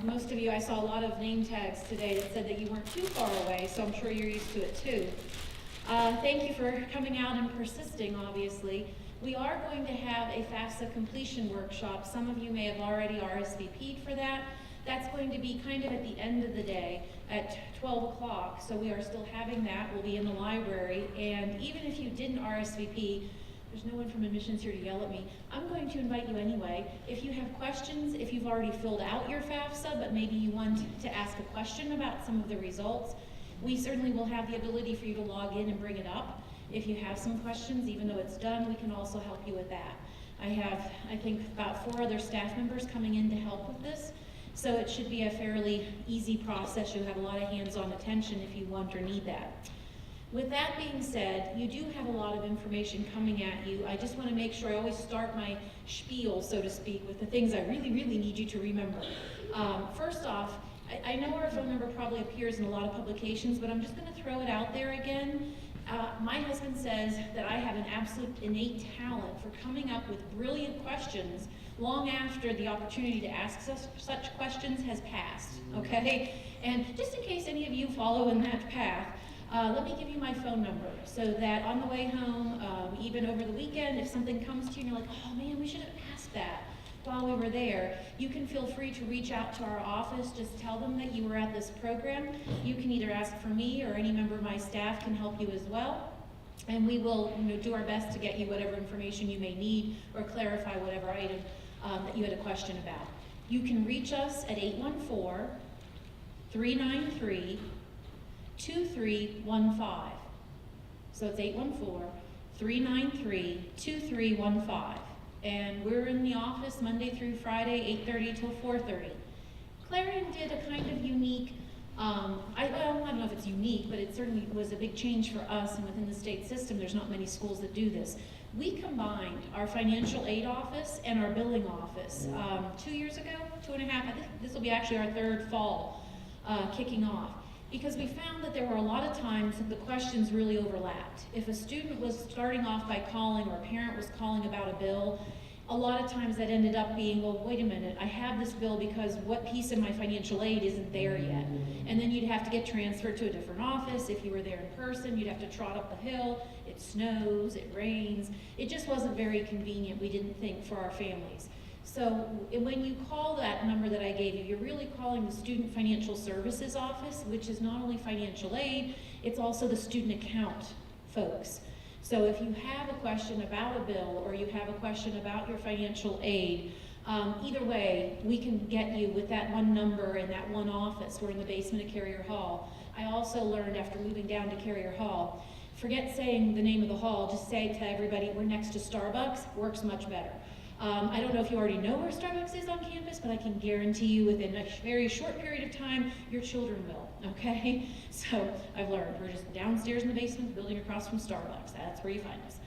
Most of you, I saw a lot of name tags today that said that you weren't too far away, so I'm sure you're used to it too. Thank you for coming out and persisting, obviously. We are going to have a FAFSA completion workshop. Some of you may have already RSVP'd for that. That's going to be kind of at the end of the day at 12 o'clock, so we are still having that. We'll be in the library, and even if you didn't RSVP, there's no one from admissions here to yell at me. I'm going to invite you anyway. If you have questions, if you've already filled out your FAFSA, but maybe you want to ask a question about some of the results, we certainly will have the ability for you to log in and bring it up. If you have some questions, even though it's done, we can also help you with that. I have, I think, about 4 other staff members coming in to help with this, so it should be a fairly easy process. You'll have a lot of hands-on attention if you want or need that. With that being said, you do have a lot of information coming at you. I just want to make sure I always start my spiel, so to speak, with the things I really, really need you to remember. First off, I know our phone number probably appears in a lot of publications, but I'm just going to throw it out there again. My husband says that I have an absolute innate talent for coming up with brilliant questions long after the opportunity to ask such questions has passed, okay? And just in case any of you follow in that path, let me give you my phone number so that on the way home, even over the weekend, if something comes to you and you're like, oh man, we should have asked that while we were there, you can feel free to reach out to our office. Just tell them that you were at this program. You can either ask for me or any member of my staff can help you as well. And we will do our best to get you whatever information you may need or clarify whatever item that you had a question about. You can reach us at 814-393-2315. So it's 814-393-2315. And we're in the office Monday through Friday, 8:30 till 4:30. Clarion did a kind of unique, I don't know if it's unique, but it certainly was a big change for us, and within the state system, there's not many schools that do this. We combined our financial aid office and our billing office 2 years ago, 2.5, I think this will be actually our 3rd fall kicking off. Because we found that there were a lot of times that the questions really overlapped. If a student was starting off by calling or a parent was calling about a bill, a lot of times that ended up being, well, wait a minute, I have this bill because what piece of my financial aid isn't there yet? And then you'd have to get transferred to a different office. If you were there in person, you'd have to trot up the hill. It snows, it rains. It just wasn't very convenient, we didn't think, for our families. So when you call that number that I gave you, you're really calling the Student Financial Services Office, which is not only financial aid, it's also the student account folks. So if you have a question about a bill or you have a question about your financial aid, either way, we can get you with that one number in that one office. We're in the basement of Carrier Hall. I also learned after moving down to Carrier Hall, forget saying the name of the hall, just say to everybody, we're next to Starbucks, works much better. I don't know if you already know where Starbucks is on campus, but I can guarantee you within a very short period of time, your children will, okay? So I've learned, we're just downstairs in the basement, building across from Starbucks. That's where you find us.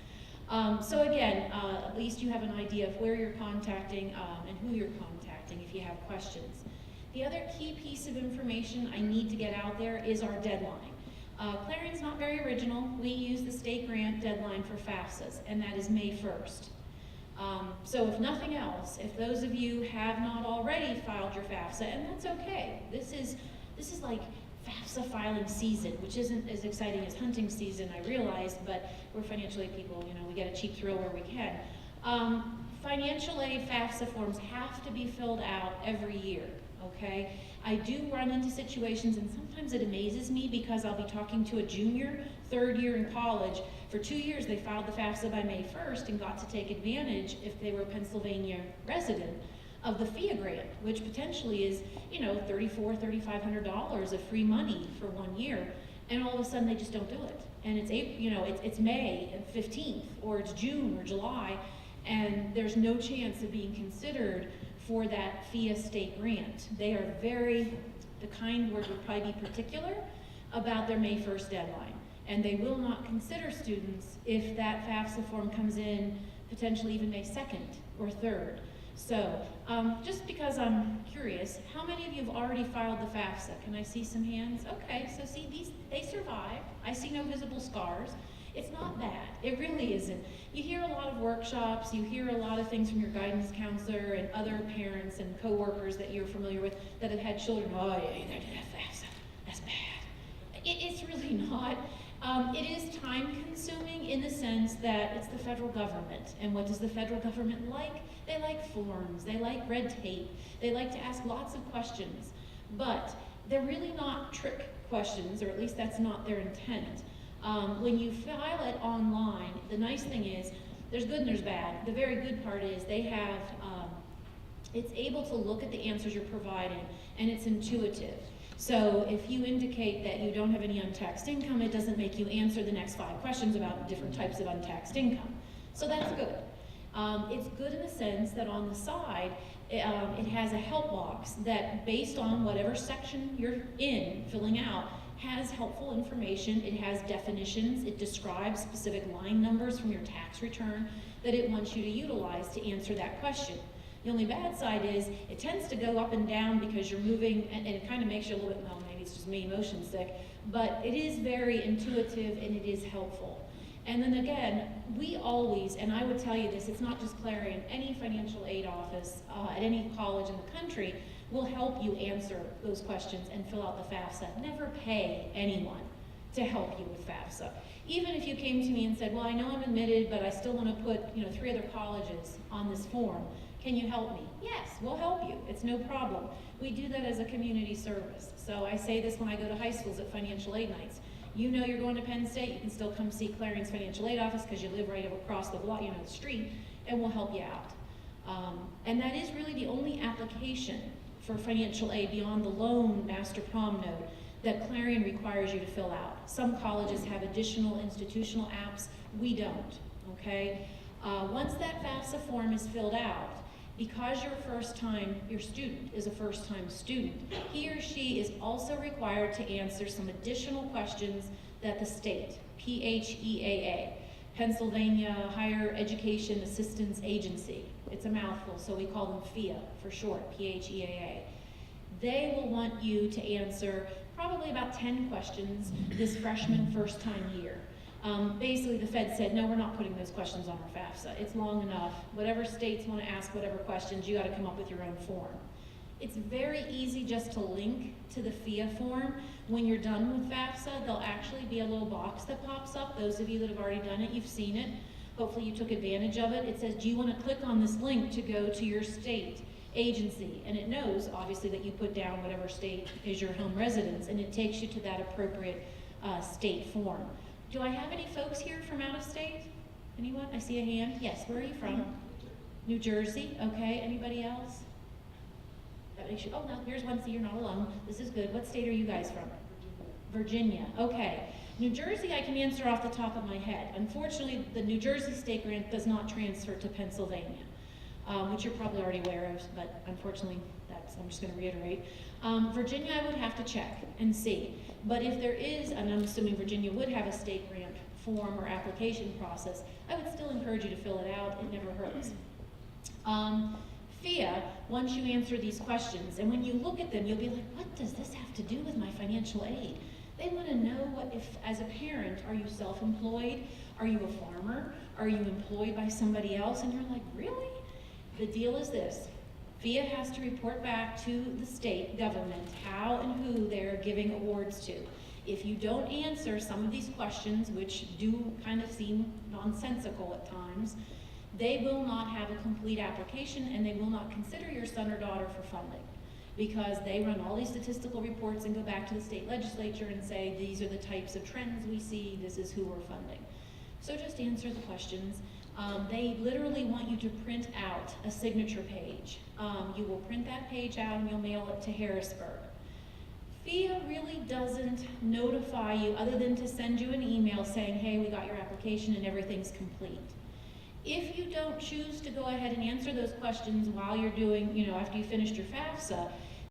So again, at least you have an idea of where you're contacting and who you're contacting if you have questions. The other key piece of information I need to get out there is our deadline. Clarion's not very original. We use the state grant deadline for FAFSAs, and that is May 1st. So if nothing else, if those of you have not already filed your FAFSA, and that's okay, this is like FAFSA filing season, which isn't as exciting as hunting season, I realize, but we're financial aid people, we get a cheap thrill where we can. Financial aid FAFSA forms have to be filled out every year, okay? I do run into situations, and sometimes it amazes me because I'll be talking to a junior, 3rd year in college. For 2 years, they filed the FAFSA by May 1st and got to take advantage, if they were a Pennsylvania resident, of the FIA grant, which potentially is, $3,400, $3,500 of free money for 1 year, and all of a sudden they just don't do it. And it's it's May 15th, or it's June or July, and there's no chance of being considered for that FIA state grant. They are the kind word would probably be particular about their May 1st deadline. And they will not consider students if that FAFSA form comes in potentially even May 2nd or 3rd. So just because I'm curious, how many of you have already filed the FAFSA? Can I see some hands? Okay, so see, they survived. I see no visible scars. It's not bad. It really isn't. You hear a lot of workshops, you hear a lot of things from your guidance counselor and other parents and coworkers that you're familiar with that have had children. Oh yeah, you gotta do that fast. That's bad. It's really not. It is time consuming in the sense that it's the federal government. And what does the federal government like? They like forms, they like red tape, they like to ask lots of questions. But they're really not trick questions, or at least that's not their intent. When you file it online, the nice thing is, there's good and there's bad. The very good part is they have, it's able to look at the answers you're providing, and it's intuitive. So if you indicate that you don't have any untaxed income, it doesn't make you answer the next 5 questions about different types of untaxed income. So that's good. It's good in the sense that on the side, it has a help box that, based on whatever section you're in, filling out, has helpful information. It has definitions. It describes specific line numbers from your tax return that it wants you to utilize to answer that question. The only bad side is it tends to go up and down because you're moving, and it kind of makes you a little bit, well, maybe it's just me, motion sick, but it is very intuitive and it is helpful. And then again, we always, and I would tell you this, it's not just Clarion, any financial aid office at any college in the country will help you answer those questions and fill out the FAFSA. Never pay anyone to help you with FAFSA. Even if you came to me and said, well, I know I'm admitted, but I still want to put 3 other colleges on this form. Can you help me? Yes, we'll help you. It's no problem. We do that as a community service. So I say this when I go to high schools at financial aid nights. You know you're going to Penn State, you can still come see Clarion's financial aid office because you live right across the block, the street, and we'll help you out. And that is really the only application for financial aid beyond the loan master prom note that Clarion requires you to fill out. Some colleges have additional institutional apps. We don't, okay? Once that FAFSA form is filled out, because your student is a first-time student, he or she is also required to answer some additional questions that the state, PHEAA, Pennsylvania Higher Education Assistance Agency, it's a mouthful, so we call them PHEAA for short, PHEAA. They will want you to answer probably about 10 questions this freshman first time year. Basically, the Fed said, no, we're not putting those questions on our FAFSA. It's long enough. Whatever states want to ask whatever questions, you got to come up with your own form. It's very easy just to link to the PHEAA form. When you're done with FAFSA, there'll actually be a little box that pops up. Those of you that have already done it, you've seen it. Hopefully you took advantage of it. It says, do you want to click on this link to go to your state agency? And it knows, obviously, that you put down whatever state is your home residence, and it takes you to that appropriate state form. Do I have any folks here from out of state? Anyone? I see a hand. Yes, where are you from? New Jersey. Okay, anybody else? That makes you, oh no, here's one, so you're not alone. This is good. What state are you guys from? Virginia. Okay. New Jersey I can answer off the top of my head. Unfortunately, the New Jersey state grant does not transfer to Pennsylvania, which you're probably already aware of, but unfortunately, I'm just going to reiterate. Virginia I would have to check and see. But if there is, and I'm assuming Virginia would have a state grant form or application process, I would still encourage you to fill it out. It never hurts. PHEAA, once you answer these questions, and when you look at them, you'll be like, what does this have to do with my financial aid? They want to know what, if as a parent, are you self-employed? Are you a farmer? Are you employed by somebody else? And you're like, really? The deal is this. PHEAA has to report back to the state government how and who they're giving awards to. If you don't answer some of these questions, which do kind of seem nonsensical at times, they will not have a complete application and they will not consider your son or daughter for funding, because they run all these statistical reports and go back to the state legislature and say, these are the types of trends we see, this is who we're funding. So just answer the questions. They literally want you to print out a signature page. You will print that page out and you'll mail it to Harrisburg. PHEAA really doesn't notify you other than to send you an email saying, hey, we got your application and everything's complete. If you don't choose to go ahead and answer those questions while you're doing, after you finished your FAFSA,